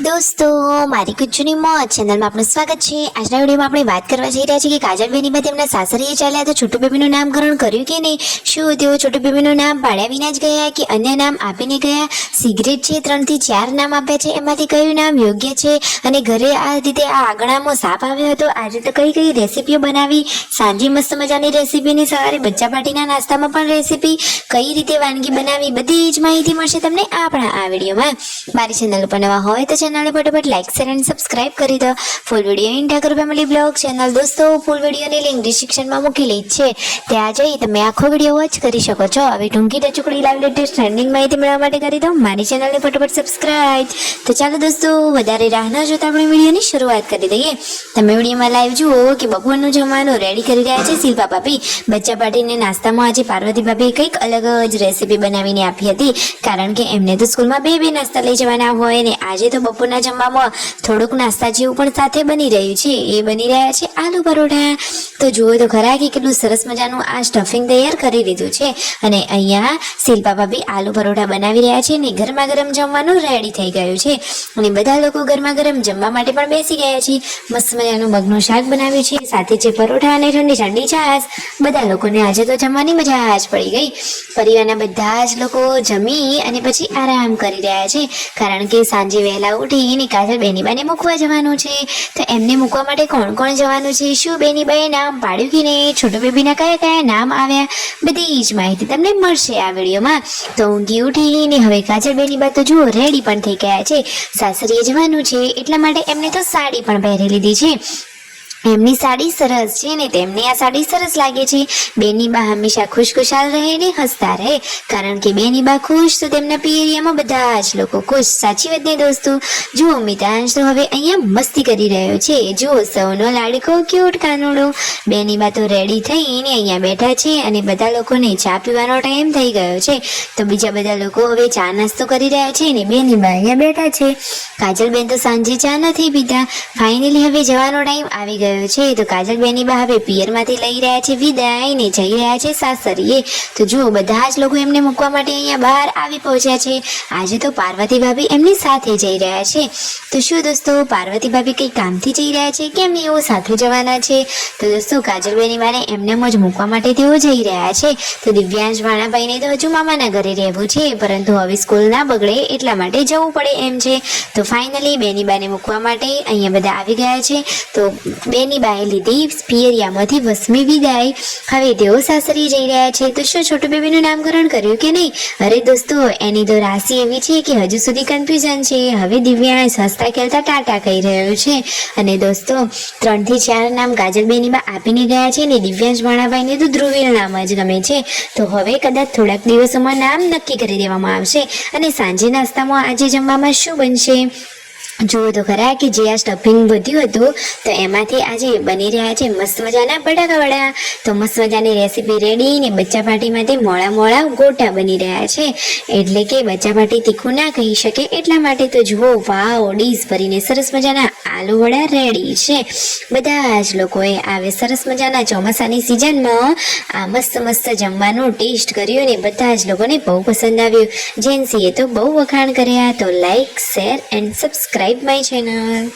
दोस्तों मारी कुचुनी मौज चैनल में आपનું સ્વાગત છે। આજના વિડીયોમાં આપણે વાત કરવા જઈ રહ્યા છીએ કે કાજલ બેનીબા તેમના સાસરીએ ચાલ્યા તો છોટુ બેબીનું નામકરણ કર્યું કે નહીં, શું તેઓ છોટુ બેબીનું નામ પાડ્યા વિના જ ગયા કે અન્ય નામ આપીને ગયા। સિગરેટ છે 3 થી 4 નામ આપ્યા છે, એમાંથી કયું નામ યોગ્ય છે અને ઘરે આ રીતે આ આંગણામાં સાપ આવ્યો હતો। આજે તો કઈ કઈ રેસીપીઓ બનાવી, સાંજે મસ્ત મજાની રેસીપીની, સવારે બચ્ચા પાર્ટીના નાસ્તામાં પણ રેસીપી, કઈ રીતે વાનગી બનાવી, બધી જ માહિતી મળશે તમને આપણા આ વિડીયોમાં। મારી ચેનલ ઉપર નવા હોય તો ચેનલને ફટાફટ લાઈક શેર અને સબસ્ક્રાઇબ કરી દો। Full video in Thakar family blog channel દોસ્તો ફૂલ વિડીયોની લિંક ડિસ્ક્રિપ્શનમાં મૂકેલી જ છે, ત્યાં જઈ તમે આખો વિડીયો વોચ કરી શકો છો। હવે ટૂંકી ટચુકડી લાઈવ લેટેસ્ટ ટ્રેન્ડિંગ માહિતી મેળવવા માટે કરી દો મારી ચેનલને ફટાફટ સબસ્ક્રાઇબ। તો ચાલો દોસ્તો વધારે રાહ ન જોતા આપણે વિડીયોની શરૂઆત કરી દઈએ। તમે વિડીયોમાં લાઈવ જુઓ કે બપોરનું જમવાનું રેડી કરી રહ્યા છે શિલ્પા ભાભી। બચ્ચા પાર્ટીને નાસ્તામાં આજે પાર્વતી ભાભી કંઈક અલગ જ રેસીપી બનાવીને આપી હતી, કારણ કે એમને તો સ્કૂલમાં બે નાસ્તા લઈ જવાના હોય ને આજે તો બપોરના જમવામાં થોડુંક નાસ્તા જેવું પણ સાથે બની રહ્યું છે, એ બની રહ્યા છે આલુ પરોઠા। તો જુઓ તો ખરા કે કેટલું સરસ મજાનું આ સ્ટફિંગ તૈયાર કરી લીધું છે અને અહીંયા શિલ્પા ભાભી આલુ પરોઠા બનાવી રહ્યા છે ને ગરમા ગરમ જમવાનું રેડી થઈ ગયું છે અને બધા લોકો ગરમા ગરમ જમવા માટે પણ બેસી ગયા છે। મસ્ત મજાનું મગનું શાક બનાવ્યું છે, સાથે છે પરોઠા અને ઠંડી ઠંડી છાશ। બધા લોકોને આજે તો જમવાની મજા જ પડી ગઈ। પરિવારના બધા જ લોકો જમી અને પછી આરામ કરી રહ્યા છે, કારણ કે સાંજે વહેલા ઉઠીને કાજલ બેનીબાને મૂકવા જવાનું છે। તો એમને મૂકવા માટે કોણ કોણ જવાનું છે, શું બેનીબાએ નામ પાડ્યું કે નહીં, છોટુ બેબીના કયા કયા નામ આવ્યા, બધી જ માહિતી તમને મળશે આ વિડીયોમાં। તો ઊંઘી ઉઠીને હવે કાજલ બેનીબા તો જુઓ રેડી પણ થઈ ગયા છે, સાસરીએ જવાનું છે એટલા માટે એમને તો સાડી પણ પહેરી લીધી છે। એમની સાડી સરસ છે ને તેમને આ સાડી સરસ લાગે છે। બેનીબા હંમેશા ખુશખુશાલ રહે ને હસતા રહે, કારણ કે બેનીબા ખુશ તો તેમના પિયરિયામાં બધા જ લોકો ખુશ, સાચી વાત ને દોસ્તો। જુઓ મિતાંશ તો હવે અહીંયા મસ્તી કરી રહ્યો છે, જુઓ સૌનો લાડકો ક્યુટ કાનુડો। બેનીબા તો રેડી થઈને અહીંયા બેઠા છે અને બધા લોકોને ચા પીવાનો ટાઈમ થઈ ગયો છે, તો બીજા બધા લોકો હવે ચા નાસ્તો કરી રહ્યા છે ને બેનીબા અહીંયા બેઠા છે। કાજલબેન તો સાંજે ચા નથી પીતા, ફાઇનલી હવે જવાનો ટાઈમ આવી ગયો છે, તો કાજલ બેનીબા હવે પિયરમાંથી લઈ રહ્યા છે વિદાય ને જઈ રહ્યા છે સાસરીએ। તો જુઓ બધા જ લોકો એમને મૂકવા માટે અહીંયા બહાર આવી પહોંચ્યા છે। આજે તો પાર્વતી ભાભી એમની સાથે જઈ રહ્યા છે। તો શું દોસ્તો પાર્વતી ભાભી કઈ કામથી જઈ રહ્યા છે કેમ એઓ સાથે જવાના છે? તો દોસ્તો કાજલ બેનીબાને એમને જ મૂકવા માટે તેઓ જઈ રહ્યા છે। તો દિવ્યાંશ ભાણાભાઈને તો હજુ મામાના ઘરે રહેવું છે, પરંતુ હવે સ્કૂલ ના બગડે એટલા માટે જવું પડે એમ છે। તો ફાઇનલી બેનીબાને મૂકવા માટે અહીંયા બધા આવી ગયા છે। તો બેનીબાએ લીધી પિયરિયામાંથી વસમી વિદાય, હવે તેઓ સાસરી જઈ રહ્યા છે। તો શું છોટુ બેબીનું નામકરણ કર્યું કે નહીં? અરે દોસ્તો એની તો રાશિ એવી છે કે હજુ સુધી કન્ફ્યુઝન છે। હવે દિવ્યાંશ હસતા ખેલતા ટાટા કહી રહ્યો છે અને દોસ્તો 3 થી 4 નામ કાજલ બેનીબા આપીને ગયા છે ને દિવ્યાંશ ભાણાભાઈને તો ધ્રુવીલ નામ જ ગમે છે। તો હવે કદાચ થોડાક દિવસોમાં નામ નક્કી કરી દેવામાં આવશે અને સાંજે નાસ્તામાં આજે જમવામાં શું બનશે જુઓ તો ખરા કે જે આ સ્ટફિંગ વધ્યું હતું તો એમાંથી આજે બની રહ્યા છે મસ્ત મજાના બટાકા વડા। તો મસ્ત મજાની રેસીપી રેડી ને બચ્ચા પાર્ટીમાં તે મોળા ગોટા બની રહ્યા છે, એટલે કે બચ્ચા પાર્ટી તીખું ના કહી શકે એટલા માટે। તો જુઓ વાવ ડીશ ભરીને સરસ મજાના આલુ વડા રેડી છે। બધા જ લોકોએ આવે સરસ મજાના ચોમાસાની સિઝનમાં આ મસ્ત જમવાનું ટેસ્ટ કર્યું ને બધા જ લોકોને બહુ પસંદ આવ્યું। જેન્સીએ તો બહુ વખાણ કર્યા। તો like share and subscribe my channel।